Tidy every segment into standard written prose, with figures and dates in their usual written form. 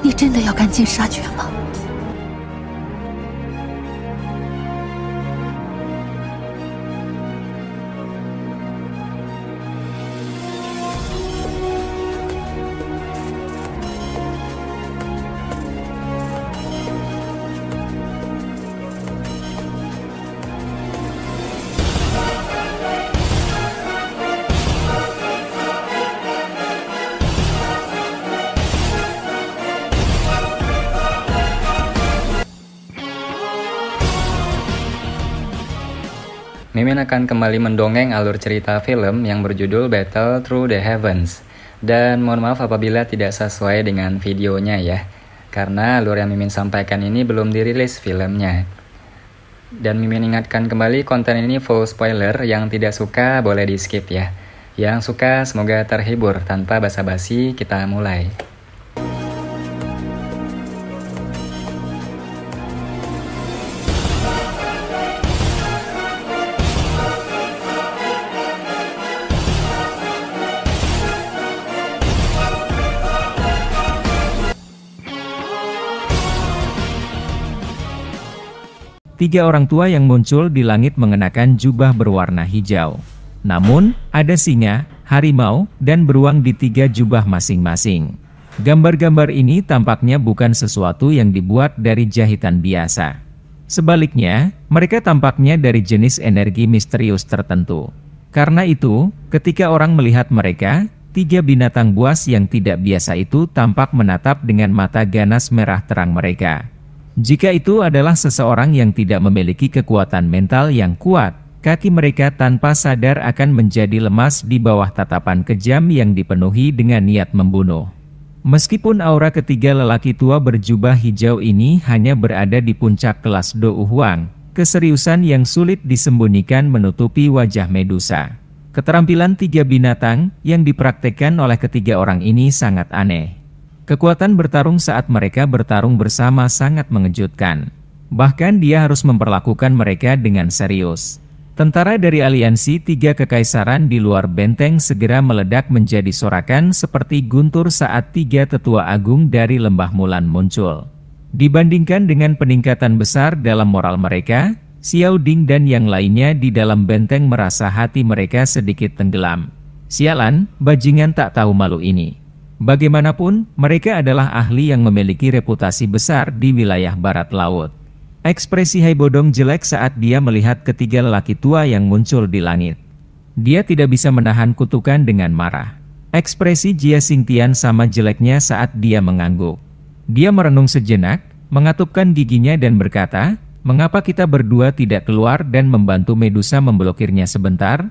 你真的要赶尽杀绝吗？ Mimin akan kembali mendongeng alur cerita film yang berjudul Battle Through the Heavens. Dan mohon maaf apabila tidak sesuai dengan videonya ya, karena alur yang Mimin sampaikan ini belum dirilis filmnya. Dan Mimin ingatkan kembali, konten ini full spoiler, yang tidak suka boleh di skip ya. Yang suka semoga terhibur. Tanpa basa-basi kita mulai. Tiga orang tua yang muncul di langit mengenakan jubah berwarna hijau. Namun, ada singa, harimau, dan beruang di tiga jubah masing-masing. Gambar-gambar ini tampaknya bukan sesuatu yang dibuat dari jahitan biasa. Sebaliknya, mereka tampaknya dari jenis energi misterius tertentu. Karena itu, ketika orang melihat mereka, tiga binatang buas yang tidak biasa itu tampak menatap dengan mata ganas merah terang mereka. Jika itu adalah seseorang yang tidak memiliki kekuatan mental yang kuat, kaki mereka tanpa sadar akan menjadi lemas di bawah tatapan kejam yang dipenuhi dengan niat membunuh. Meskipun aura ketiga lelaki tua berjubah hijau ini hanya berada di puncak kelas Do Huang, keseriusan yang sulit disembunyikan menutupi wajah Medusa. Keterampilan tiga binatang yang dipraktekkan oleh ketiga orang ini sangat aneh. Kekuatan bertarung saat mereka bertarung bersama sangat mengejutkan. Bahkan dia harus memperlakukan mereka dengan serius. Tentara dari aliansi tiga kekaisaran di luar benteng segera meledak menjadi sorakan seperti guntur saat tiga tetua agung dari Lembah Mulan muncul. Dibandingkan dengan peningkatan besar dalam moral mereka, Xiao Ding dan yang lainnya di dalam benteng merasa hati mereka sedikit tenggelam. Sialan, bajingan tak tahu malu ini. Bagaimanapun, mereka adalah ahli yang memiliki reputasi besar di wilayah barat laut. Ekspresi Hai Bodong jelek saat dia melihat ketiga lelaki tua yang muncul di langit. Dia tidak bisa menahan kutukan dengan marah. Ekspresi Jia Xingtian sama jeleknya saat dia mengangguk. Dia merenung sejenak, mengatupkan giginya dan berkata, "Mengapa kita berdua tidak keluar dan membantu Medusa memblokirnya sebentar?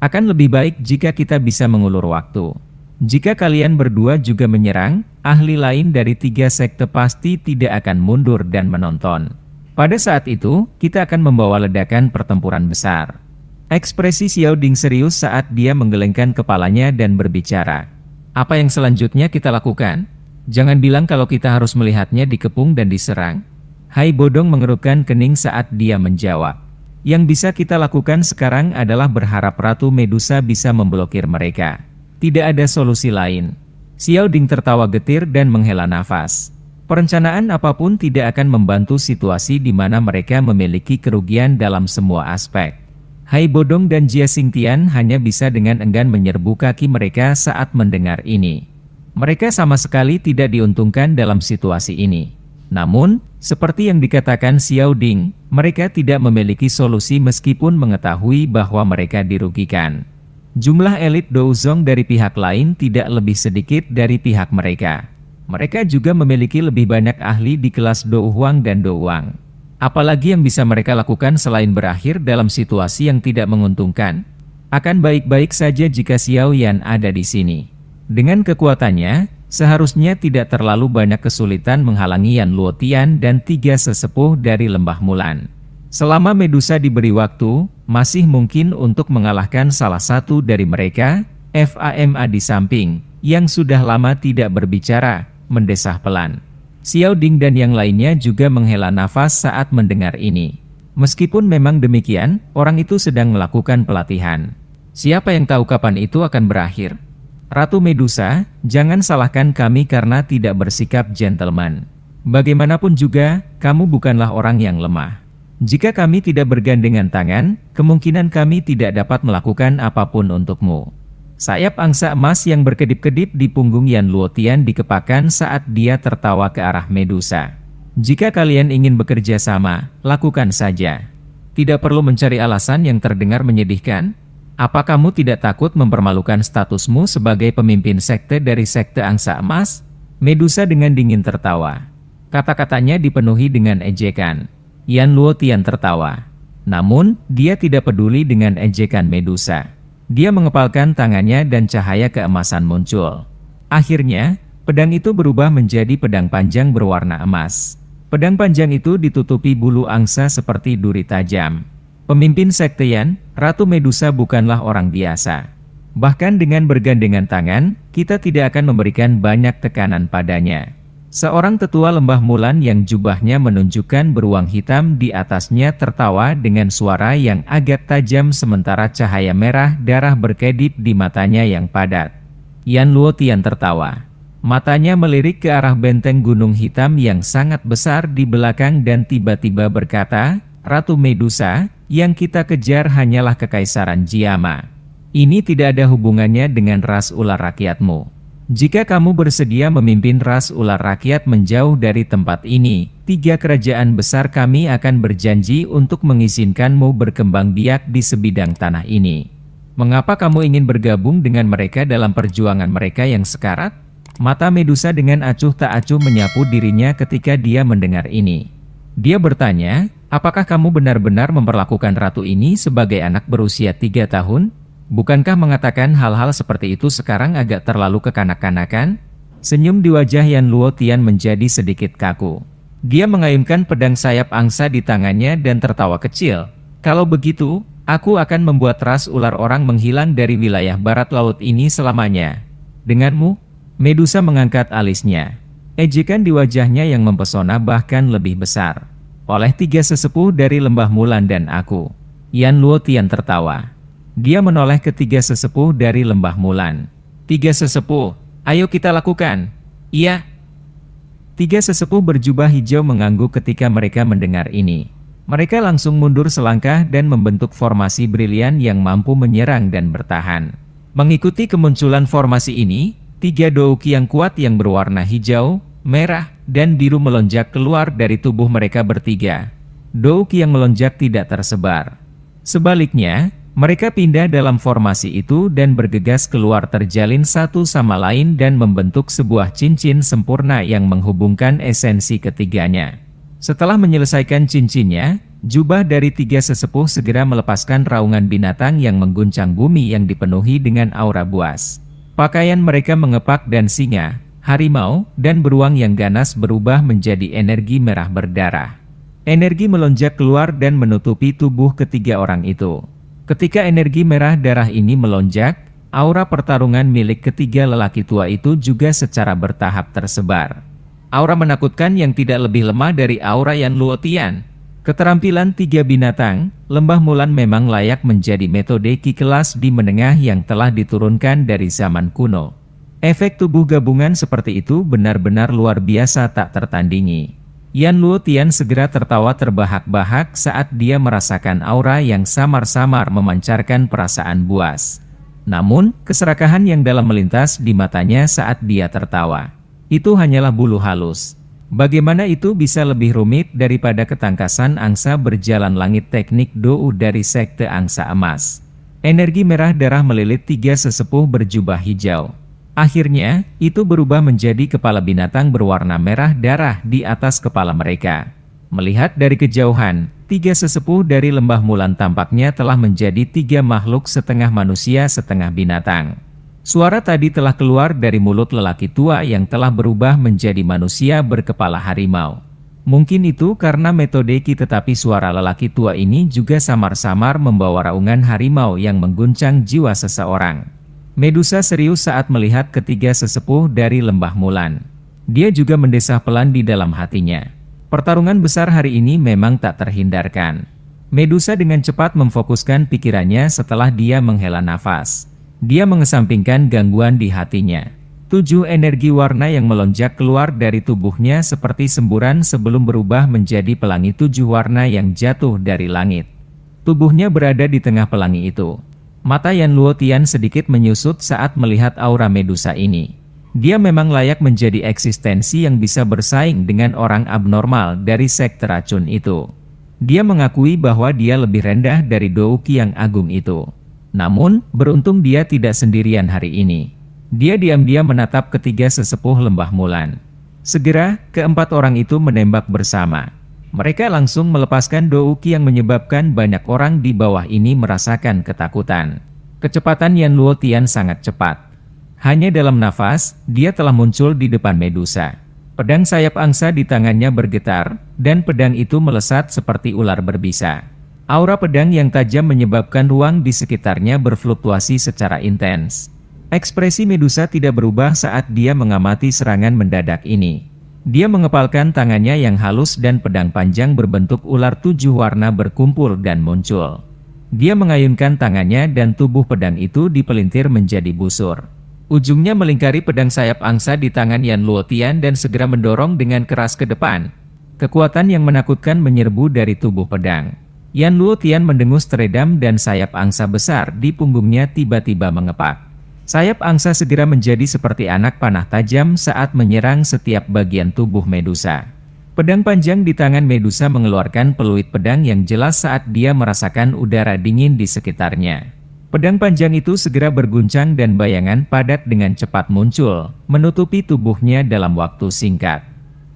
Akan lebih baik jika kita bisa mengulur waktu. Jika kalian berdua juga menyerang, ahli lain dari tiga sekte pasti tidak akan mundur dan menonton. Pada saat itu, kita akan membawa ledakan pertempuran besar." Ekspresi Xiao Ding serius saat dia menggelengkan kepalanya dan berbicara. "Apa yang selanjutnya kita lakukan? Jangan bilang kalau kita harus melihatnya dikepung dan diserang." Hai Bodong mengerutkan kening saat dia menjawab. "Yang bisa kita lakukan sekarang adalah berharap Ratu Medusa bisa memblokir mereka. Tidak ada solusi lain." Xiao Ding tertawa getir dan menghela nafas. Perencanaan apapun tidak akan membantu situasi di mana mereka memiliki kerugian dalam semua aspek. Hai Bodong dan Jia Xingtian hanya bisa dengan enggan menyerbu kaki mereka saat mendengar ini. Mereka sama sekali tidak diuntungkan dalam situasi ini. Namun, seperti yang dikatakan Xiao Ding, mereka tidak memiliki solusi meskipun mengetahui bahwa mereka dirugikan. Jumlah elit Douzong dari pihak lain tidak lebih sedikit dari pihak mereka. Mereka juga memiliki lebih banyak ahli di kelas Do Huang dan Do Wang. Apalagi yang bisa mereka lakukan selain berakhir dalam situasi yang tidak menguntungkan? Akan baik-baik saja jika Xiao Yan ada di sini. Dengan kekuatannya, seharusnya tidak terlalu banyak kesulitan menghalangi Yan Luotian dan tiga sesepuh dari Lembah Mulan. Selama Medusa diberi waktu, masih mungkin untuk mengalahkan salah satu dari mereka. Fama di samping, yang sudah lama tidak berbicara, mendesah pelan. Xiao Ding dan yang lainnya juga menghela nafas saat mendengar ini. Meskipun memang demikian, orang itu sedang melakukan pelatihan. Siapa yang tahu kapan itu akan berakhir? Ratu Medusa, jangan salahkan kami karena tidak bersikap gentleman. Bagaimanapun juga, kamu bukanlah orang yang lemah. Jika kami tidak bergandengan tangan, kemungkinan kami tidak dapat melakukan apapun untukmu. Sayap angsa emas yang berkedip-kedip di punggung Yan Luotian dikepakkan saat dia tertawa ke arah Medusa. Jika kalian ingin bekerja sama, lakukan saja. Tidak perlu mencari alasan yang terdengar menyedihkan. Apa kamu tidak takut mempermalukan statusmu sebagai pemimpin sekte dari sekte angsa emas? Medusa dengan dingin tertawa. Kata-katanya dipenuhi dengan ejekan. Yan Luotian tertawa. Namun, dia tidak peduli dengan ejekan Medusa. Dia mengepalkan tangannya dan cahaya keemasan muncul. Akhirnya, pedang itu berubah menjadi pedang panjang berwarna emas. Pedang panjang itu ditutupi bulu angsa seperti duri tajam. Pemimpin sekte Yan, Ratu Medusa bukanlah orang biasa. Bahkan dengan bergandengan tangan, kita tidak akan memberikan banyak tekanan padanya. Seorang tetua lembah Mulan yang jubahnya menunjukkan beruang hitam di atasnya tertawa dengan suara yang agak tajam sementara cahaya merah darah berkedip di matanya yang padat. Yan Luotian tertawa. Matanya melirik ke arah benteng gunung hitam yang sangat besar di belakang dan tiba-tiba berkata, Ratu Medusa, yang kita kejar hanyalah kekaisaran Jiama. Ini tidak ada hubungannya dengan ras ular rakyatmu. Jika kamu bersedia memimpin ras ular rakyat menjauh dari tempat ini, 3 kerajaan besar kami akan berjanji untuk mengizinkanmu berkembang biak di sebidang tanah ini. Mengapa kamu ingin bergabung dengan mereka dalam perjuangan mereka yang sekarat? Mata Medusa dengan acuh tak acuh menyapu dirinya ketika dia mendengar ini. Dia bertanya, apakah kamu benar-benar memperlakukan ratu ini sebagai anak berusia 3 tahun? Bukankah mengatakan hal-hal seperti itu sekarang agak terlalu kekanak-kanakan? Senyum di wajah Yan Luotian menjadi sedikit kaku. Dia mengayunkan pedang sayap angsa di tangannya dan tertawa kecil. Kalau begitu, aku akan membuat ras ular orang menghilang dari wilayah barat laut ini selamanya. Denganmu? Medusa mengangkat alisnya. Ejekan di wajahnya yang mempesona bahkan lebih besar. Oleh 3 sesepuh dari lembah Mulan dan aku. Yan Luotian tertawa. Dia menoleh ke 3 sesepuh dari lembah Mulan. 3 sesepuh, ayo kita lakukan. Iya. 3 sesepuh berjubah hijau mengangguk ketika mereka mendengar ini. Mereka langsung mundur selangkah dan membentuk formasi brilian yang mampu menyerang dan bertahan. Mengikuti kemunculan formasi ini, 3 douki yang kuat yang berwarna hijau, merah, dan biru melonjak keluar dari tubuh mereka bertiga. Douki yang melonjak tidak tersebar. Sebaliknya, mereka pindah dalam formasi itu dan bergegas keluar terjalin satu sama lain dan membentuk sebuah cincin sempurna yang menghubungkan esensi ketiganya. Setelah menyelesaikan cincinnya, jubah dari 3 sesepuh segera melepaskan raungan binatang yang mengguncang bumi yang dipenuhi dengan aura buas. Pakaian mereka mengepak dan singa, harimau, dan beruang yang ganas berubah menjadi energi merah berdarah. Energi melonjak keluar dan menutupi tubuh ketiga orang itu. Ketika energi merah darah ini melonjak, aura pertarungan milik ketiga lelaki tua itu juga secara bertahap tersebar. Aura menakutkan yang tidak lebih lemah dari aura Yan Luotian. Keterampilan 3 binatang, lembah Mulan memang layak menjadi metode ki kelas di menengah yang telah diturunkan dari zaman kuno. Efek tubuh gabungan seperti itu benar-benar luar biasa tak tertandingi. Yan Luotian segera tertawa terbahak-bahak saat dia merasakan aura yang samar-samar memancarkan perasaan buas. Namun, keserakahan yang dalam melintas di matanya saat dia tertawa. Itu hanyalah bulu halus. Bagaimana itu bisa lebih rumit daripada ketangkasan angsa berjalan langit teknik Dou dari sekte angsa emas. Energi merah darah melilit 3 sesepuh berjubah hijau. Akhirnya, itu berubah menjadi kepala binatang berwarna merah darah di atas kepala mereka. Melihat dari kejauhan, 3 sesepuh dari lembah Mulan tampaknya telah menjadi 3 makhluk setengah manusia setengah binatang. Suara tadi telah keluar dari mulut lelaki tua yang telah berubah menjadi manusia berkepala harimau. Mungkin itu karena metode ki tetapi suara lelaki tua ini juga samar-samar membawa raungan harimau yang mengguncang jiwa seseorang. Medusa serius saat melihat ketiga sesepuh dari lembah Mulan. Dia juga mendesah pelan di dalam hatinya. Pertarungan besar hari ini memang tak terhindarkan. Medusa dengan cepat memfokuskan pikirannya setelah dia menghela nafas. Dia mengesampingkan gangguan di hatinya. 7 energi warna yang melonjak keluar dari tubuhnya seperti semburan sebelum berubah menjadi pelangi 7 warna yang jatuh dari langit. Tubuhnya berada di tengah pelangi itu. Mata Yan Luotian sedikit menyusut saat melihat aura Medusa ini. Dia memang layak menjadi eksistensi yang bisa bersaing dengan orang abnormal dari sekte racun itu. Dia mengakui bahwa dia lebih rendah dari Douki yang agung itu. Namun, beruntung dia tidak sendirian hari ini. Dia diam-diam menatap ketiga sesepuh lembah Mulan. Segera, keempat orang itu menembak bersama. Mereka langsung melepaskan Douki yang menyebabkan banyak orang di bawah ini merasakan ketakutan. Kecepatan Yan Luotian sangat cepat. Hanya dalam nafas, dia telah muncul di depan Medusa. Pedang sayap angsa di tangannya bergetar, dan pedang itu melesat seperti ular berbisa. Aura pedang yang tajam menyebabkan ruang di sekitarnya berfluktuasi secara intens. Ekspresi Medusa tidak berubah saat dia mengamati serangan mendadak ini. Dia mengepalkan tangannya yang halus dan pedang panjang berbentuk ular 7 warna berkumpul dan muncul. Dia mengayunkan tangannya dan tubuh pedang itu dipelintir menjadi busur. Ujungnya melingkari pedang sayap angsa di tangan Yan Luotian dan segera mendorong dengan keras ke depan. Kekuatan yang menakutkan menyerbu dari tubuh pedang. Yan Luotian mendengus teredam dan sayap angsa besar di punggungnya tiba-tiba mengepak. Sayap angsa segera menjadi seperti anak panah tajam saat menyerang setiap bagian tubuh Medusa. Pedang panjang di tangan Medusa mengeluarkan peluit pedang yang jelas saat dia merasakan udara dingin di sekitarnya. Pedang panjang itu segera berguncang dan bayangan padat dengan cepat muncul, menutupi tubuhnya dalam waktu singkat.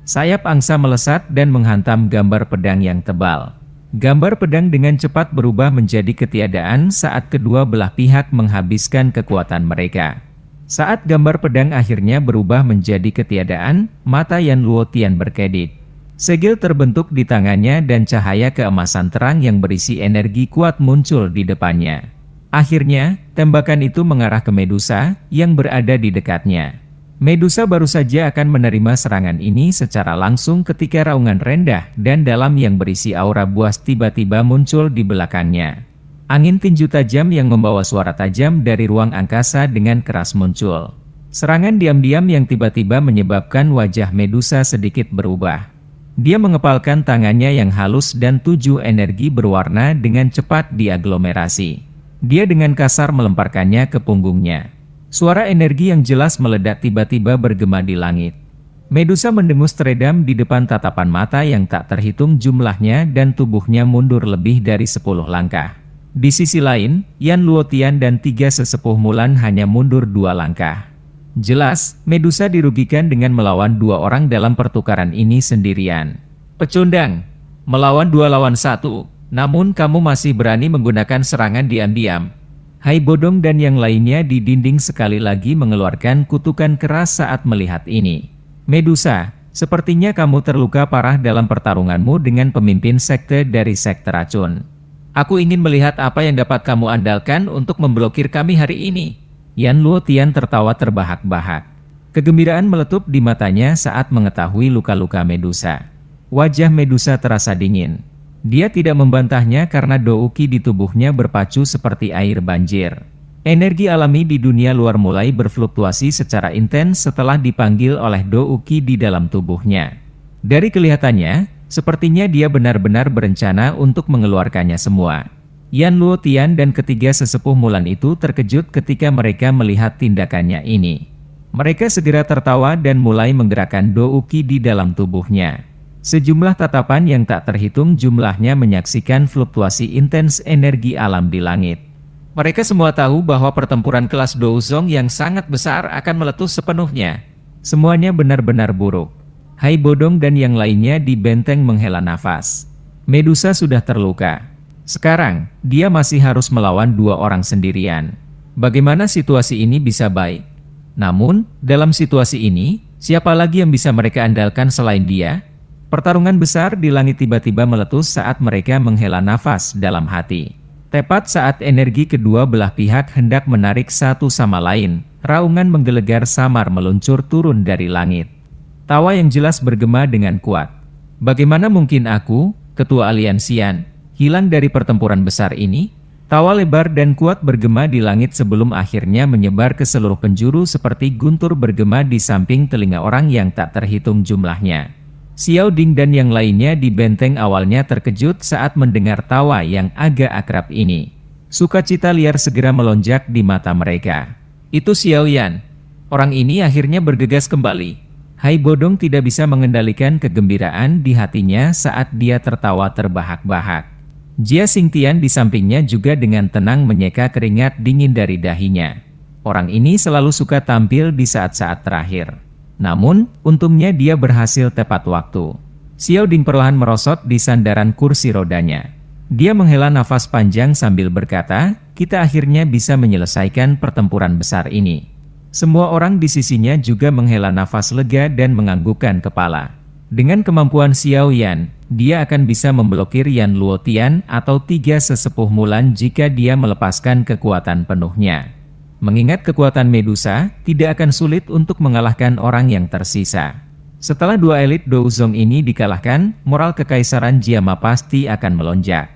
Sayap angsa melesat dan menghantam gambar pedang yang tebal. Gambar pedang dengan cepat berubah menjadi ketiadaan saat kedua belah pihak menghabiskan kekuatan mereka. Saat gambar pedang akhirnya berubah menjadi ketiadaan, mata Yan Luotian berkedip. Segel terbentuk di tangannya dan cahaya keemasan terang yang berisi energi kuat muncul di depannya. Akhirnya, tembakan itu mengarah ke Medusa yang berada di dekatnya. Medusa baru saja akan menerima serangan ini secara langsung ketika raungan rendah dan dalam yang berisi aura buas tiba-tiba muncul di belakangnya. Angin tinju tajam yang membawa suara tajam dari ruang angkasa dengan keras muncul. Serangan diam-diam yang tiba-tiba menyebabkan wajah Medusa sedikit berubah. Dia mengepalkan tangannya yang halus dan 7 energi berwarna dengan cepat diaglomerasi. Dia dengan kasar melemparkannya ke punggungnya. Suara energi yang jelas meledak tiba-tiba bergema di langit. Medusa mendengus teredam di depan tatapan mata yang tak terhitung jumlahnya dan tubuhnya mundur lebih dari 10 langkah. Di sisi lain, Yan Luotian dan 3 sesepuh Mulan hanya mundur 2 langkah. Jelas, Medusa dirugikan dengan melawan 2 orang dalam pertukaran ini sendirian. Pecundang, melawan 2 lawan 1, namun kamu masih berani menggunakan serangan diam-diam. Hai Bodong dan yang lainnya di dinding sekali lagi mengeluarkan kutukan keras saat melihat ini. Medusa, sepertinya kamu terluka parah dalam pertarunganmu dengan pemimpin sekte dari sekte racun. Aku ingin melihat apa yang dapat kamu andalkan untuk memblokir kami hari ini. Yan Luotian tertawa terbahak-bahak. Kegembiraan meletup di matanya saat mengetahui luka-luka Medusa. Wajah Medusa terasa dingin. Dia tidak membantahnya karena Douki di tubuhnya berpacu seperti air banjir. Energi alami di dunia luar mulai berfluktuasi secara intens setelah dipanggil oleh Douki di dalam tubuhnya. Dari kelihatannya, sepertinya dia benar-benar berencana untuk mengeluarkannya semua. Yan Luotian dan ketiga sesepuh Mulan itu terkejut ketika mereka melihat tindakannya ini. Mereka segera tertawa dan mulai menggerakkan Douki di dalam tubuhnya. Sejumlah tatapan yang tak terhitung jumlahnya menyaksikan fluktuasi intens energi alam di langit. Mereka semua tahu bahwa pertempuran kelas Douzong yang sangat besar akan meletus sepenuhnya. Semuanya benar-benar buruk. Hai Bodong dan yang lainnya di benteng menghela nafas. Medusa sudah terluka. Sekarang, dia masih harus melawan 2 orang sendirian. Bagaimana situasi ini bisa baik? Namun, dalam situasi ini, siapa lagi yang bisa mereka andalkan selain dia? Pertarungan besar di langit tiba-tiba meletus saat mereka menghela nafas dalam hati. Tepat saat energi kedua belah pihak hendak menarik satu sama lain, raungan menggelegar samar meluncur turun dari langit. Tawa yang jelas bergema dengan kuat. Bagaimana mungkin aku, ketua aliansian, hilang dari pertempuran besar ini? Tawa lebar dan kuat bergema di langit sebelum akhirnya menyebar ke seluruh penjuru seperti guntur bergema di samping telinga orang yang tak terhitung jumlahnya. Xiao Ding dan yang lainnya di benteng awalnya terkejut saat mendengar tawa yang agak akrab ini. Sukacita liar segera melonjak di mata mereka. Itu Xiao Yan. Orang ini akhirnya bergegas kembali. Hai Bodong tidak bisa mengendalikan kegembiraan di hatinya saat dia tertawa terbahak-bahak. Jia Xingtian di sampingnya juga dengan tenang menyeka keringat dingin dari dahinya. Orang ini selalu suka tampil di saat-saat terakhir. Namun, untungnya dia berhasil tepat waktu. Xiao Ding perlahan merosot di sandaran kursi rodanya. Dia menghela nafas panjang sambil berkata, kita akhirnya bisa menyelesaikan pertempuran besar ini. Semua orang di sisinya juga menghela nafas lega dan menganggukkan kepala. Dengan kemampuan Xiao Yan, dia akan bisa memblokir Yan Luotian atau 3 sesepuh Mulan jika dia melepaskan kekuatan penuhnya. Mengingat kekuatan Medusa, tidak akan sulit untuk mengalahkan orang yang tersisa. Setelah 2 elit Douzong ini dikalahkan, moral kekaisaran Jiama pasti akan melonjak.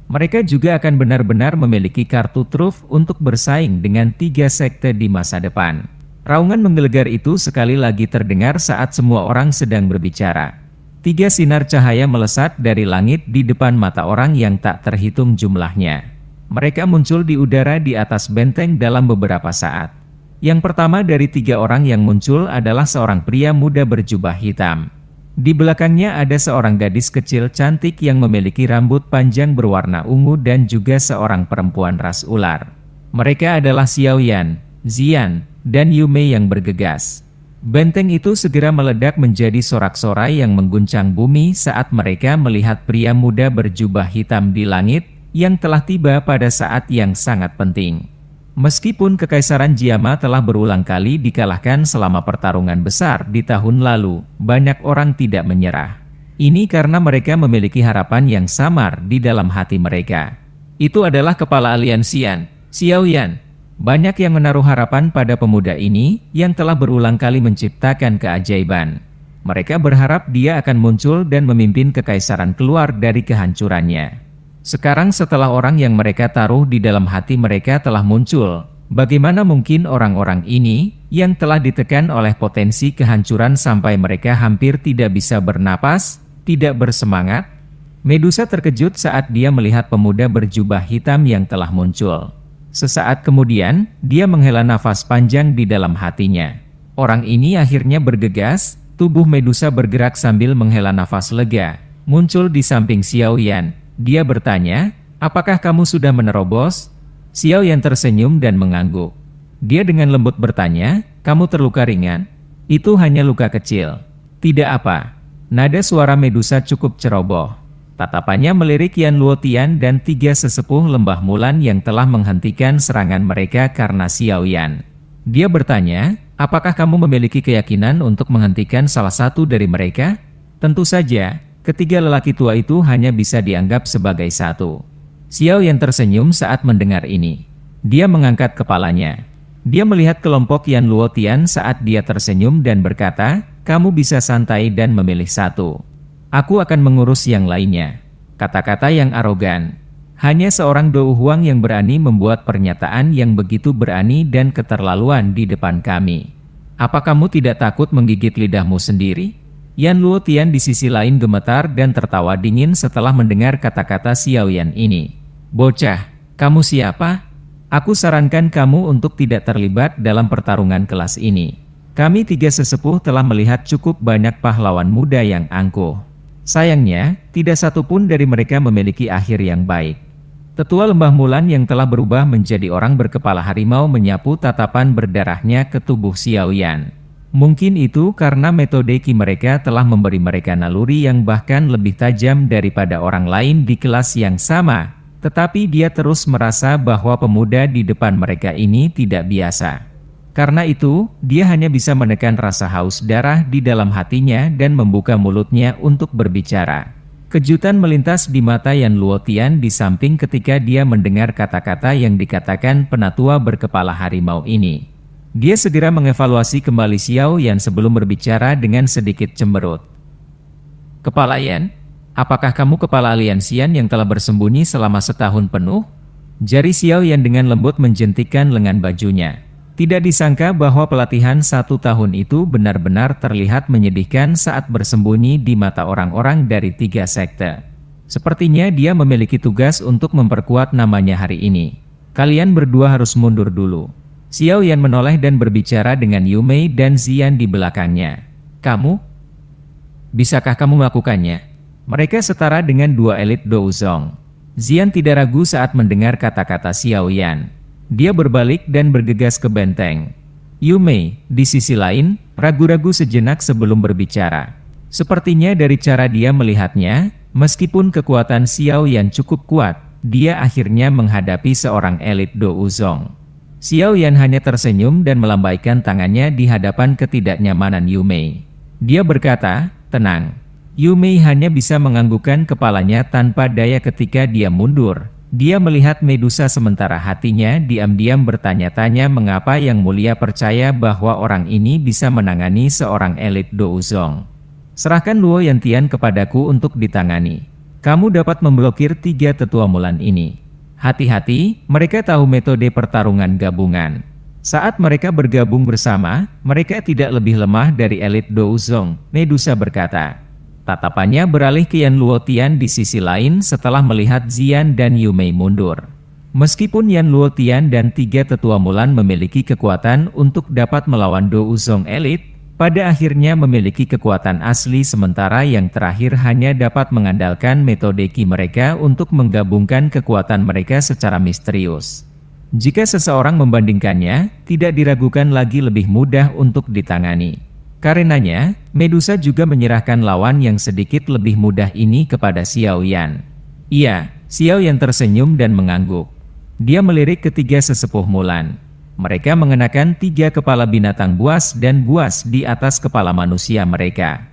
Mereka juga akan benar-benar memiliki kartu truf untuk bersaing dengan 3 sekte di masa depan. Raungan menggelegar itu sekali lagi terdengar saat semua orang sedang berbicara. 3 sinar cahaya melesat dari langit di depan mata orang yang tak terhitung jumlahnya. Mereka muncul di udara di atas benteng dalam beberapa saat. Yang pertama dari 3 orang yang muncul adalah seorang pria muda berjubah hitam. Di belakangnya ada seorang gadis kecil cantik yang memiliki rambut panjang berwarna ungu dan juga seorang perempuan ras ular. Mereka adalah Xiao Yan, Zian, dan Yume yang bergegas. Benteng itu segera meledak menjadi sorak-sorai yang mengguncang bumi saat mereka melihat pria muda berjubah hitam di langit yang telah tiba pada saat yang sangat penting. Meskipun Kekaisaran Jiama telah berulang kali dikalahkan selama pertarungan besar di tahun lalu, banyak orang tidak menyerah. Ini karena mereka memiliki harapan yang samar di dalam hati mereka. Itu adalah kepala aliansian, Xiao Yan. Banyak yang menaruh harapan pada pemuda ini yang telah berulang kali menciptakan keajaiban. Mereka berharap dia akan muncul dan memimpin kekaisaran keluar dari kehancurannya. Sekarang setelah orang yang mereka taruh di dalam hati mereka telah muncul, bagaimana mungkin orang-orang ini yang telah ditekan oleh potensi kehancuran sampai mereka hampir tidak bisa bernapas, tidak bersemangat? Medusa terkejut saat dia melihat pemuda berjubah hitam yang telah muncul. Sesaat kemudian, dia menghela nafas panjang di dalam hatinya. Orang ini akhirnya bergegas, tubuh Medusa bergerak sambil menghela nafas lega, muncul di samping Xiao Yan. Dia bertanya, apakah kamu sudah menerobos? Xiao Yan tersenyum dan mengangguk. Dia dengan lembut bertanya, kamu terluka ringan? Itu hanya luka kecil. Tidak apa. Nada suara Medusa cukup ceroboh. Tatapannya melirik Yan Luotian dan 3 sesepuh lembah Mulan yang telah menghentikan serangan mereka karena Xiao Yan. Dia bertanya, apakah kamu memiliki keyakinan untuk menghentikan salah satu dari mereka? Tentu saja. Ketiga lelaki tua itu hanya bisa dianggap sebagai satu. Xiao Yan tersenyum saat mendengar ini. Dia mengangkat kepalanya. Dia melihat kelompok Yan Luotian saat dia tersenyum dan berkata, kamu bisa santai dan memilih satu. Aku akan mengurus yang lainnya. Kata-kata yang arogan. Hanya seorang Dou Huang yang berani membuat pernyataan yang begitu berani dan keterlaluan di depan kami. Apa kamu tidak takut menggigit lidahmu sendiri? Yan Luotian di sisi lain gemetar dan tertawa dingin setelah mendengar kata-kata Xiao Yan ini. Bocah, kamu siapa? Aku sarankan kamu untuk tidak terlibat dalam pertarungan kelas ini. Kami 3 sesepuh telah melihat cukup banyak pahlawan muda yang angkuh. Sayangnya, tidak satupun dari mereka memiliki akhir yang baik. Tetua Lembah Mulan yang telah berubah menjadi orang berkepala harimau menyapu tatapan berdarahnya ke tubuh Xiao Yan. Mungkin itu karena metode Qi mereka telah memberi mereka naluri yang bahkan lebih tajam daripada orang lain di kelas yang sama. Tetapi dia terus merasa bahwa pemuda di depan mereka ini tidak biasa. Karena itu, dia hanya bisa menekan rasa haus darah di dalam hatinya dan membuka mulutnya untuk berbicara. Kejutan melintas di mata Yan Luotian di samping ketika dia mendengar kata-kata yang dikatakan penatua berkepala harimau ini. Dia segera mengevaluasi kembali Xiao Yan sebelum berbicara dengan sedikit cemberut. Kepala Yan, apakah kamu kepala aliansian yang telah bersembunyi selama setahun penuh? Jari Xiao Yan dengan lembut menjentikkan lengan bajunya. Tidak disangka bahwa pelatihan 1 tahun itu benar-benar terlihat menyedihkan saat bersembunyi di mata orang-orang dari 3 sekte. Sepertinya dia memiliki tugas untuk memperkuat namanya hari ini. Kalian berdua harus mundur dulu. Xiao Yan menoleh dan berbicara dengan Yu Mei dan Ziyan di belakangnya. Kamu? Bisakah kamu melakukannya? Mereka setara dengan 2 elit Douzong. Ziyan tidak ragu saat mendengar kata-kata Xiao Yan. Dia berbalik dan bergegas ke benteng. Yu Mei, di sisi lain, ragu-ragu sejenak sebelum berbicara. Sepertinya dari cara dia melihatnya, meskipun kekuatan Xiao Yan cukup kuat, dia akhirnya menghadapi seorang elit Douzong. Xiao Yan hanya tersenyum dan melambaikan tangannya di hadapan ketidaknyamanan Yu Mei. Dia berkata, tenang. Yu Mei hanya bisa menganggukkan kepalanya tanpa daya ketika dia mundur. Dia melihat Medusa sementara hatinya diam-diam bertanya-tanya mengapa Yang Mulia percaya bahwa orang ini bisa menangani seorang elit Douzong. Serahkan Luo Yantian kepadaku untuk ditangani. Kamu dapat memblokir 3 tetua Mulan ini. Hati-hati, mereka tahu metode pertarungan gabungan. Saat mereka bergabung bersama, mereka tidak lebih lemah dari elit Douzong, Medusa berkata. Tatapannya beralih ke Yan Luotian di sisi lain setelah melihat Ziyan dan Yu Mei mundur. Meskipun Yan Luotian dan 3 tetua Mulan memiliki kekuatan untuk dapat melawan Douzong elit, pada akhirnya memiliki kekuatan asli sementara yang terakhir hanya dapat mengandalkan metode Qi mereka untuk menggabungkan kekuatan mereka secara misterius. Jika seseorang membandingkannya, tidak diragukan lagi lebih mudah untuk ditangani. Karenanya, Medusa juga menyerahkan lawan yang sedikit lebih mudah ini kepada Xiao Yan. Iya, Xiao Yan tersenyum dan mengangguk. Dia melirik ketiga sesepuh Mulan. Mereka mengenakan 3 kepala binatang buas dan buas di atas kepala manusia mereka.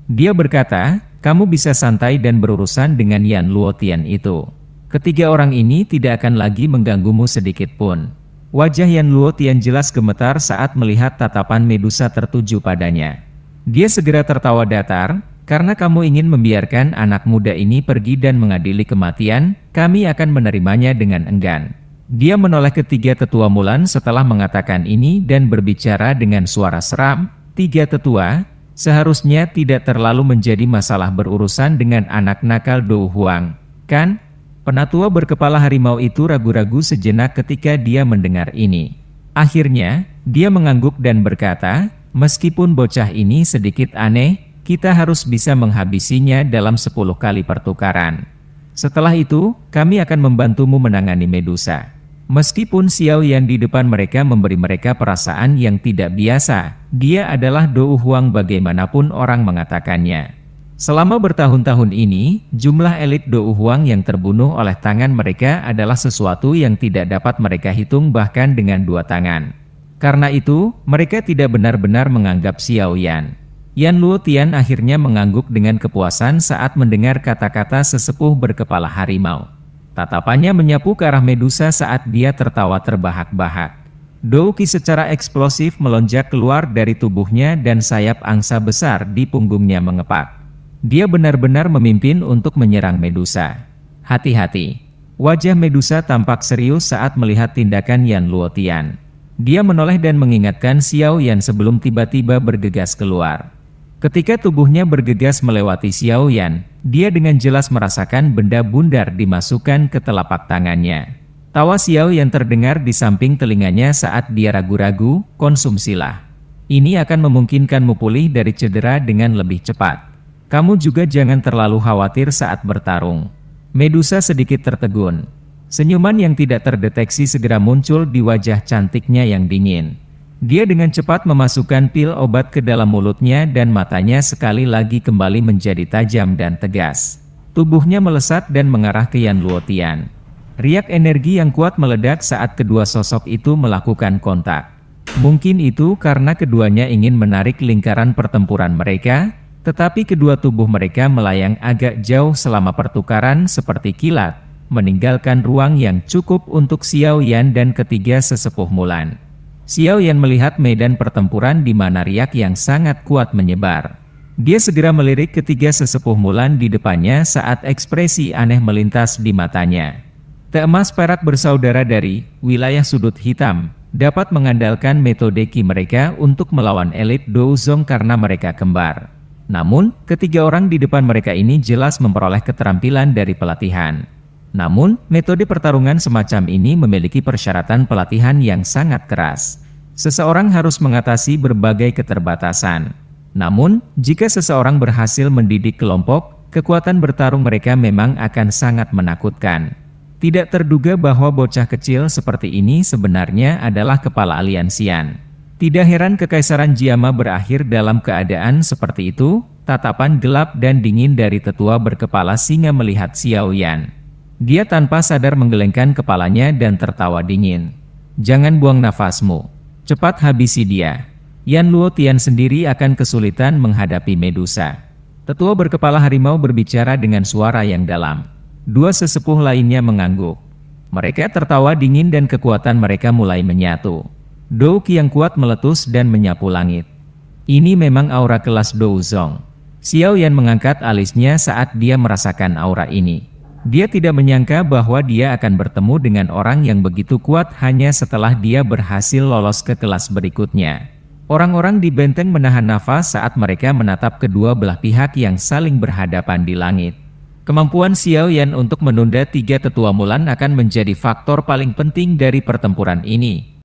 Dia berkata, kamu bisa santai dan berurusan dengan Yan Luotian itu. Ketiga orang ini tidak akan lagi mengganggumu sedikit pun. Wajah Yan Luotian jelas gemetar saat melihat tatapan Medusa tertuju padanya. Dia segera tertawa datar, karena kamu ingin membiarkan anak muda ini pergi dan mengadili kematian, kami akan menerimanya dengan enggan. Dia menoleh ketiga tetua Mulan setelah mengatakan ini dan berbicara dengan suara seram, 3 tetua, seharusnya tidak terlalu menjadi masalah berurusan dengan anak nakal Dou Huang, kan? Penatua berkepala harimau itu ragu-ragu sejenak ketika dia mendengar ini. Akhirnya, dia mengangguk dan berkata, meskipun bocah ini sedikit aneh, kita harus bisa menghabisinya dalam 10 kali pertukaran. Setelah itu, kami akan membantumu menangani Medusa. Meskipun Xiao Yan di depan mereka memberi mereka perasaan yang tidak biasa, dia adalah Dou Huang bagaimanapun orang mengatakannya. Selama bertahun-tahun ini, jumlah elit Dou Huang yang terbunuh oleh tangan mereka adalah sesuatu yang tidak dapat mereka hitung bahkan dengan 2 tangan. Karena itu, mereka tidak benar-benar menganggap Xiao Yan. Yan Luotian akhirnya mengangguk dengan kepuasan saat mendengar kata-kata sesepuh berkepala harimau. Tatapannya menyapu ke arah Medusa saat dia tertawa terbahak-bahak. Dou Qi secara eksplosif melonjak keluar dari tubuhnya dan sayap angsa besar di punggungnya mengepak. Dia benar-benar memimpin untuk menyerang Medusa. Hati-hati. Wajah Medusa tampak serius saat melihat tindakan Yan Luotian. Dia menoleh dan mengingatkan Xiao Yan sebelum tiba-tiba bergegas keluar. Ketika tubuhnya bergegas melewati Xiao Yan, dia dengan jelas merasakan benda bundar dimasukkan ke telapak tangannya. Tawa Xiao Yan terdengar di samping telinganya saat dia ragu-ragu, konsumsilah. Ini akan memungkinkanmu pulih dari cedera dengan lebih cepat. Kamu juga jangan terlalu khawatir saat bertarung. Medusa sedikit tertegun. Senyuman yang tidak terdeteksi segera muncul di wajah cantiknya yang dingin. Dia dengan cepat memasukkan pil obat ke dalam mulutnya dan matanya sekali lagi kembali menjadi tajam dan tegas. Tubuhnya melesat dan mengarah ke Yan Luotian. Riak energi yang kuat meledak saat kedua sosok itu melakukan kontak. Mungkin itu karena keduanya ingin menarik lingkaran pertempuran mereka, tetapi kedua tubuh mereka melayang agak jauh selama pertukaran seperti kilat, meninggalkan ruang yang cukup untuk Xiao Yan dan ketiga sesepuh Mulan. Xiao Yan melihat medan pertempuran di mana riak yang sangat kuat menyebar. Dia segera melirik ketiga sesepuh Mulan di depannya saat ekspresi aneh melintas di matanya. Emas perak bersaudara dari wilayah sudut hitam dapat mengandalkan metode Ki mereka untuk melawan elit Douzong karena mereka kembar. Namun, ketiga orang di depan mereka ini jelas memperoleh keterampilan dari pelatihan. Namun, metode pertarungan semacam ini memiliki persyaratan pelatihan yang sangat keras. Seseorang harus mengatasi berbagai keterbatasan. Namun, jika seseorang berhasil mendidik kelompok, kekuatan bertarung mereka memang akan sangat menakutkan. Tidak terduga bahwa bocah kecil seperti ini sebenarnya adalah kepala aliansian. Tidak heran Kekaisaran Jiama berakhir dalam keadaan seperti itu. Tatapan gelap dan dingin dari tetua berkepala singa melihat Xiao Yan. Dia tanpa sadar menggelengkan kepalanya dan tertawa dingin. Jangan buang nafasmu. Cepat habisi dia. Yan Luo Tian sendiri akan kesulitan menghadapi Medusa. Tetua berkepala harimau berbicara dengan suara yang dalam. Dua sesepuh lainnya mengangguk. Mereka tertawa dingin dan kekuatan mereka mulai menyatu. Douqi yang kuat meletus dan menyapu langit. Ini memang aura kelas Douzong. Xiao Yan mengangkat alisnya saat dia merasakan aura ini. Dia tidak menyangka bahwa dia akan bertemu dengan orang yang begitu kuat hanya setelah dia berhasil lolos ke kelas berikutnya. Orang-orang di benteng menahan nafas saat mereka menatap kedua belah pihak yang saling berhadapan di langit. Kemampuan Xiao Yan untuk menunda tiga tetua Mulan akan menjadi faktor paling penting dari pertempuran ini.